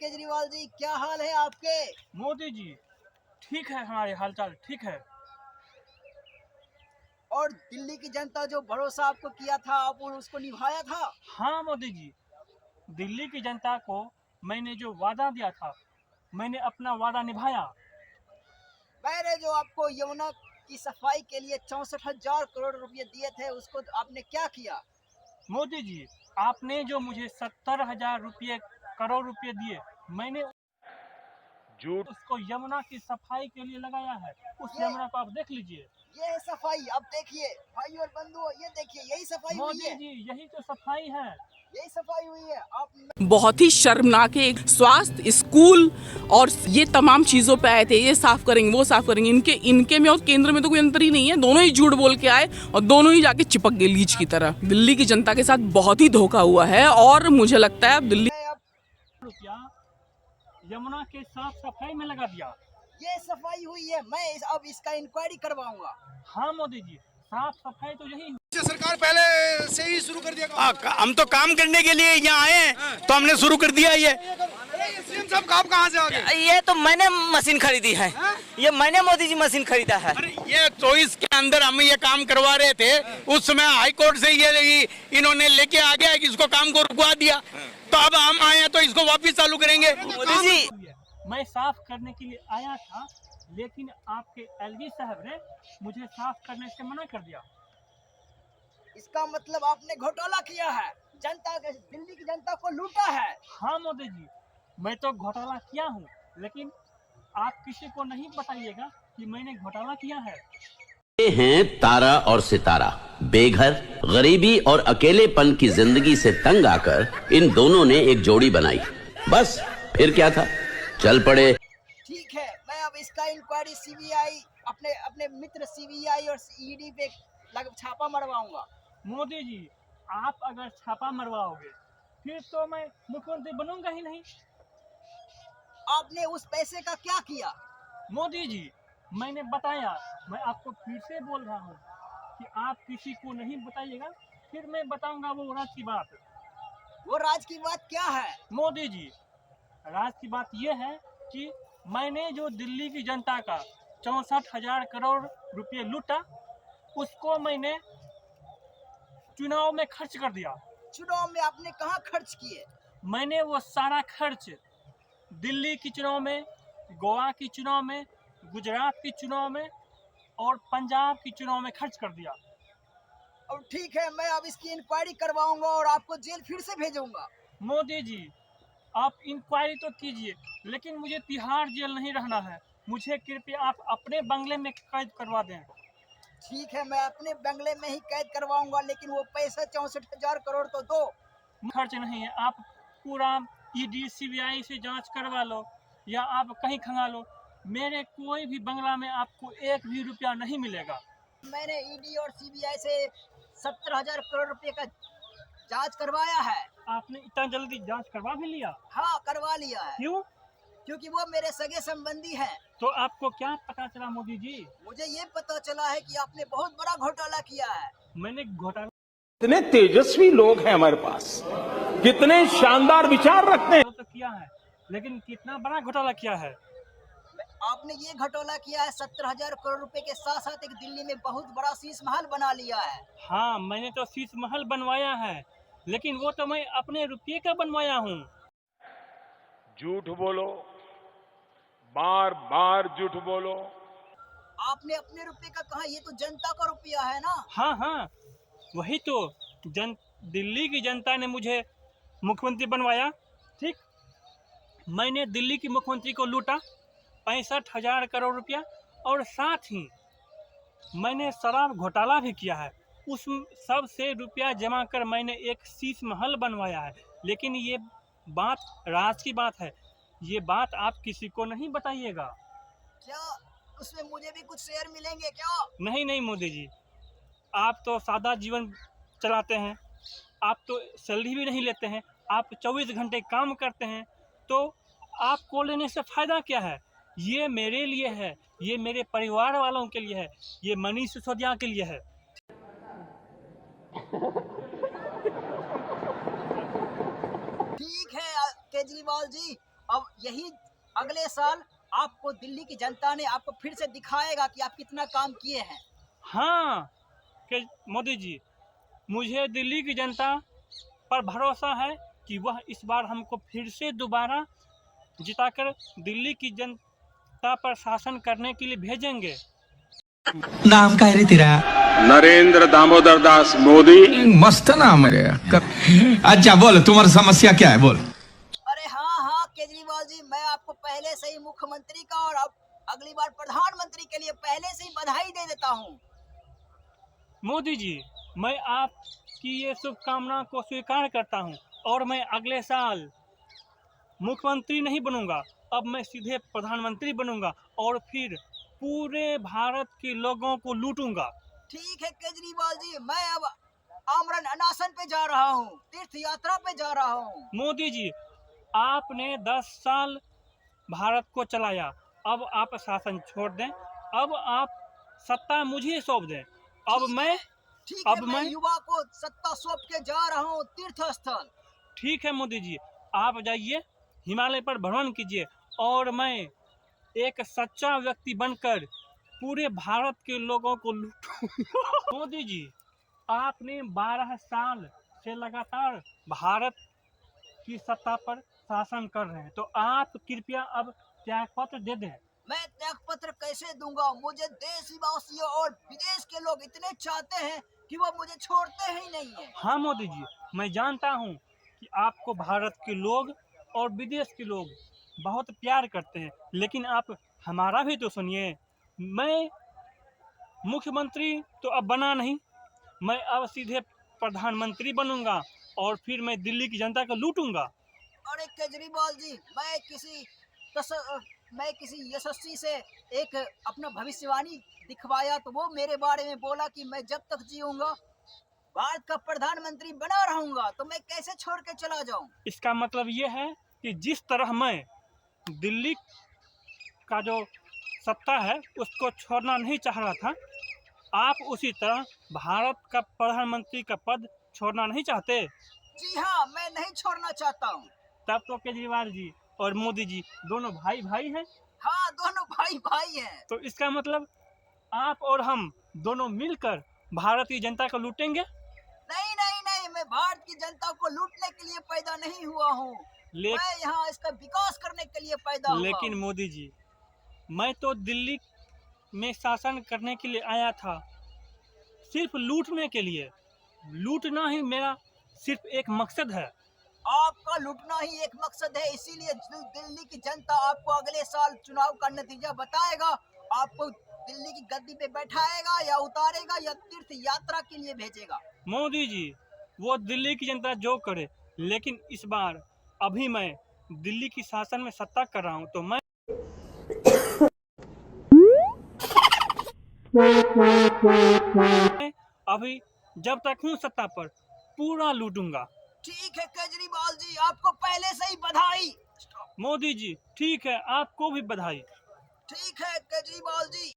केजरीवाल जी, क्या हाल है आपके? मोदी जी ठीक है, हमारे हालचाल ठीक है। और दिल्ली की जनता जो भरोसा आपको किया था, आपने उसको निभाया था? हाँ मोदी जी, दिल्ली की जनता को मैंने जो वादा दिया था, मैंने अपना वादा निभाया। मैंने जो आपको यमुना की सफाई के लिए 64,000 करोड़ रुपए दिए थे, उसको आपने क्या किया? मोदी जी, आपने जो मुझे 70,000 रुपये करोड़ रुपए दिए, मैंने झूठ। उसको यमुना की सफाई के लिए लगाया है। उस ये यमुना को आप देख लीजिए। ये है सफाई। अब देखिए भाई और बंधुओं, ये देखिए, यही सफाई हुई मोदी है, जी यही तो सफाई है। यही सफाई हुई है। आप बहुत ही शर्मनाक है। स्वास्थ्य, स्कूल और ये तमाम चीजों पे आए थे, ये साफ करेंगे, वो साफ करेंगे। इनके में और केंद्र में तो कोई अंतर ही नहीं है। दोनों ही झूठ बोल के आए और दोनों ही जाके चिपक गए लीच की तरह। दिल्ली की जनता के साथ बहुत ही धोखा हुआ है और मुझे लगता है अब दिल्ली अब रुपया यमुना के साफ सफाई में लगा दिया। ये सफाई हुई है, मैं अब इसका इंक्वायरी करवाऊंगा। हाँ मोदी जी, साफ सफाई तो यही। सरकार पहले से ही शुरू कर दिया। हम तो काम करने के लिए यहाँ आए हैं, तो हमने शुरू कर दिया ये। सीएम साहब काम कहाँ से आ गए? ये तो मैंने मशीन खरीदी है। ये मैंने मोदी जी मशीन खरीदा है। अरे ये 24 के अंदर हम ये काम करवा रहे थे, उस समय हाई कोर्ट से ये इन्होंने लेके आ गया कि इसको काम को रुकवा दिया, तो अब हम आए हैं तो इसको वापिस चालू करेंगे। मोदी जी मैं साफ करने के लिए आया था, लेकिन आपके एलजी साहब ने मुझे साफ करने से मना कर दिया। इसका मतलब आपने घोटाला किया है, जनता के, दिल्ली की जनता को लूटा है। हाँ मोदी जी, मैं तो घोटाला किया हूँ, लेकिन आप किसी को नहीं बताइएगा कि मैंने घोटाला किया है। ये हैं तारा और सितारा। बेघर, गरीबी और अकेलेपन की जिंदगी से तंग आकर इन दोनों ने एक जोड़ी बनाई। बस फिर क्या था, चल पड़े। ठीक है, मैं अब इसका इंक्वायरी सीबीआई, अपने अपने मित्र सीबीआई और ईडी पे छापा मरवाऊंगा। मोदी जी, आप अगर छापा मरवाओगे फिर तो मैं मुख्यमंत्री बनूंगा ही नहीं। आपने उस पैसे का क्या किया? मोदी जी, मैंने बताया, मैं आपको फिर से बोल रहा हूँ कि आप किसी को नहीं बताइएगा, फिर मैं बताऊंगा वो राज की बात। वो राज की बात क्या है? मोदी जी, राज की बात ये है कि मैंने जो दिल्ली की जनता का 64,000 करोड़ रुपए लूटा, उसको मैंने चुनाव में खर्च कर दिया। चुनाव में आपने कहाँ खर्च किए? मैंने वो सारा खर्च दिल्ली की चुनाव में, गोवा की चुनाव में, गुजरात की चुनाव में और पंजाब की चुनाव में खर्च कर दिया। अब ठीक है, मैं अब इसकी इंक्वायरी करवाऊंगा और आपको जेल फिर से भेजूंगा। मोदी जी, आप इंक्वायरी तो कीजिए, लेकिन मुझे तिहाड़ जेल नहीं रहना है। मुझे कृपया आप अपने बंगले में कैद करवा दें। ठीक है, मैं अपने बंगले में ही कैद करवाऊंगा, लेकिन वो पैसा 64,000 करोड़ तो दो। खर्च नहीं है, आप पूरा ईडी सीबीआई से जांच करवा लो या आप कहीं खंगा लो, मेरे कोई भी बंगला में आपको एक भी रुपया नहीं मिलेगा। मैंने ईडी और सीबीआई से 70,000 करोड़ रुपए का जांच करवाया है। आपने इतना जल्दी जांच करवा भी लिया? हाँ, करवा लिया है। क्यों? क्योंकि वो मेरे सगे संबंधी हैं। तो आपको क्या पता चला मोदी जी? मुझे ये पता चला है कि आपने बहुत बड़ा घोटाला किया है। मैंने घोटाला कितने तेजस्वी लोग हैं हमारे पास, कितने शानदार विचार रखते हैं। तो किया है, लेकिन कितना बड़ा घोटाला किया है? आपने ये घोटाला किया है, 70,000 करोड़ रुपए के साथ साथ एक दिल्ली में बहुत बड़ा शीश महल बना लिया है। हाँ, मैंने तो शीश महल बनवाया है, लेकिन वो तो मैं अपने रुपये का बनवाया हूँ। झूठ बोलो, बार बार झूठ बोलो। आपने अपने रुपए का कहा, ये तो जनता का रुपया है ना। हाँ हाँ, वही तो दिल्ली की जनता ने मुझे मुख्यमंत्री बनवाया। ठीक, मैंने दिल्ली की मुख्यमंत्री को लूटा 65,000 करोड़ रुपया, और साथ ही मैंने शराब घोटाला भी किया है। उस सब से रुपया जमा कर मैंने एक शीश महल बनवाया है। लेकिन ये बात राज की बात है, ये बात आप किसी को नहीं बताइएगा। क्या उसमें मुझे भी कुछ शेयर मिलेंगे क्या? नहीं नहीं मोदी जी, आप तो सादा जीवन चलाते हैं, आप तो सैलरी भी नहीं लेते हैं, आप 24 घंटे काम करते हैं, तो आपको लेने से फ़ायदा क्या है? ये मेरे लिए है, ये मेरे परिवार वालों के लिए है, ये मनीष सिसोदिया के लिए है। ठीक है केजरीवाल जी, अब यही अगले साल आपको दिल्ली की जनता ने आपको फिर से दिखाएगा कि आप कितना काम किए हैं। हाँ कि मोदी जी, मुझे दिल्ली की जनता पर भरोसा है कि वह इस बार हमको फिर से दोबारा जिताकर दिल्ली की जनता पर शासन करने के लिए भेजेंगे। नाम काय रे तेरा? नरेंद्र दामोदर दास मोदी। मस्त नाम है रे। अच्छा बोल, तुम्हारी समस्या क्या है, बोल। अरे हाँ केजरीवाल जी, मैं आपको पहले से ही मुख्यमंत्री का और अब अगली बार प्रधानमंत्री के लिए पहले से ही बधाई दे देता हूँ। मोदी जी, मैं आपकी ये शुभकामना को स्वीकार करता हूँ और मैं अगले साल मुख्यमंत्री नहीं बनूंगा, अब मैं सीधे प्रधानमंत्री बनूंगा और फिर पूरे भारत के लोगों को लूटूंगा। ठीक है केजरीवाल जी, मैं अब आमरण अनशन पे जा रहा हूँ, तीर्थ यात्रा पे जा रहा हूँ। मोदी जी, आपने 10 साल भारत को चलाया, अब आप शासन छोड़ दें, अब आप सत्ता मुझे सौंप दें। अब मैं युवा को सत्ता सौंप के जा रहा हूँ तीर्थ स्थल। ठीक है मोदी जी, आप जाइए, हिमालय पर भ्रमण कीजिए और मैं एक सच्चा व्यक्ति बनकर पूरे भारत के लोगों को लूटूंगा। मोदी जी, आपने 12 साल से लगातार भारत की सत्ता पर शासन कर रहे हैं, तो आप कृपया अब त्यागपत्र दे दें। मैं त्यागपत्र कैसे दूंगा? मुझे देशवासियों और विदेश के लोग इतने चाहते हैं कि वो मुझे छोड़ते ही नहीं है। हाँ मोदी जी, मैं जानता हूँ कि आपको भारत के लोग और विदेश के लोग बहुत प्यार करते हैं, लेकिन आप हमारा भी तो सुनिए। मैं मुख्यमंत्री तो अब बना नहीं, मैं अब सीधे प्रधानमंत्री बनूंगा और फिर मैं दिल्ली की जनता को लूटूंगा। अरे केजरीवाल जी, मैं किसी यशस्वी से एक अपना भविष्यवाणी दिखवाया तो वो मेरे बारे में बोला कि मैं जब तक जीऊंगा भारत का प्रधानमंत्री बना रहूंगा, तो मैं कैसे छोड़ के चला जाऊं? इसका मतलब ये है कि जिस तरह मैं दिल्ली का जो सत्ता है उसको छोड़ना नहीं चाह रहा था, आप उसी तरह भारत का प्रधानमंत्री का पद छोड़ना नहीं चाहते। जी हाँ, मैं नहीं छोड़ना चाहता हूँ। तब तो केजरीवाल जी और मोदी जी दोनों भाई भाई हैं। हाँ, दोनों भाई भाई हैं। तो इसका मतलब आप और हम दोनों मिलकर भारत की जनता को लूटेंगे। नहीं नहीं नहीं, मैं भारत की जनता को लूटने के लिए पैदा नहीं हुआ हूँ, मैं यहाँ इसका विकास करने के लिए पैदा हुआ। लेकिन मोदी जी, मैं तो दिल्ली में शासन करने के लिए आया था, सिर्फ लूटने के लिए। लूटना ही मेरा सिर्फ एक मकसद है। आपका लूटना ही एक मकसद है, इसीलिए दिल्ली की जनता आपको अगले साल चुनाव का नतीजा बताएगा, आपको दिल्ली की गद्दी पे बैठाएगा या उतारेगा या तीर्थ यात्रा के लिए भेजेगा। मोदी जी, वो दिल्ली की जनता जो करे, लेकिन इस बार अभी मैं दिल्ली की शासन में सत्ता कर रहा हूँ, तो मैं अभी जब तक हूँ सत्ता पर पूरा लूटूंगा। ठीक है केजरीवाल जी, आपको पहले से ही बधाई। मोदी जी, ठीक है, आपको भी बधाई। ठीक है केजरीवाल जी।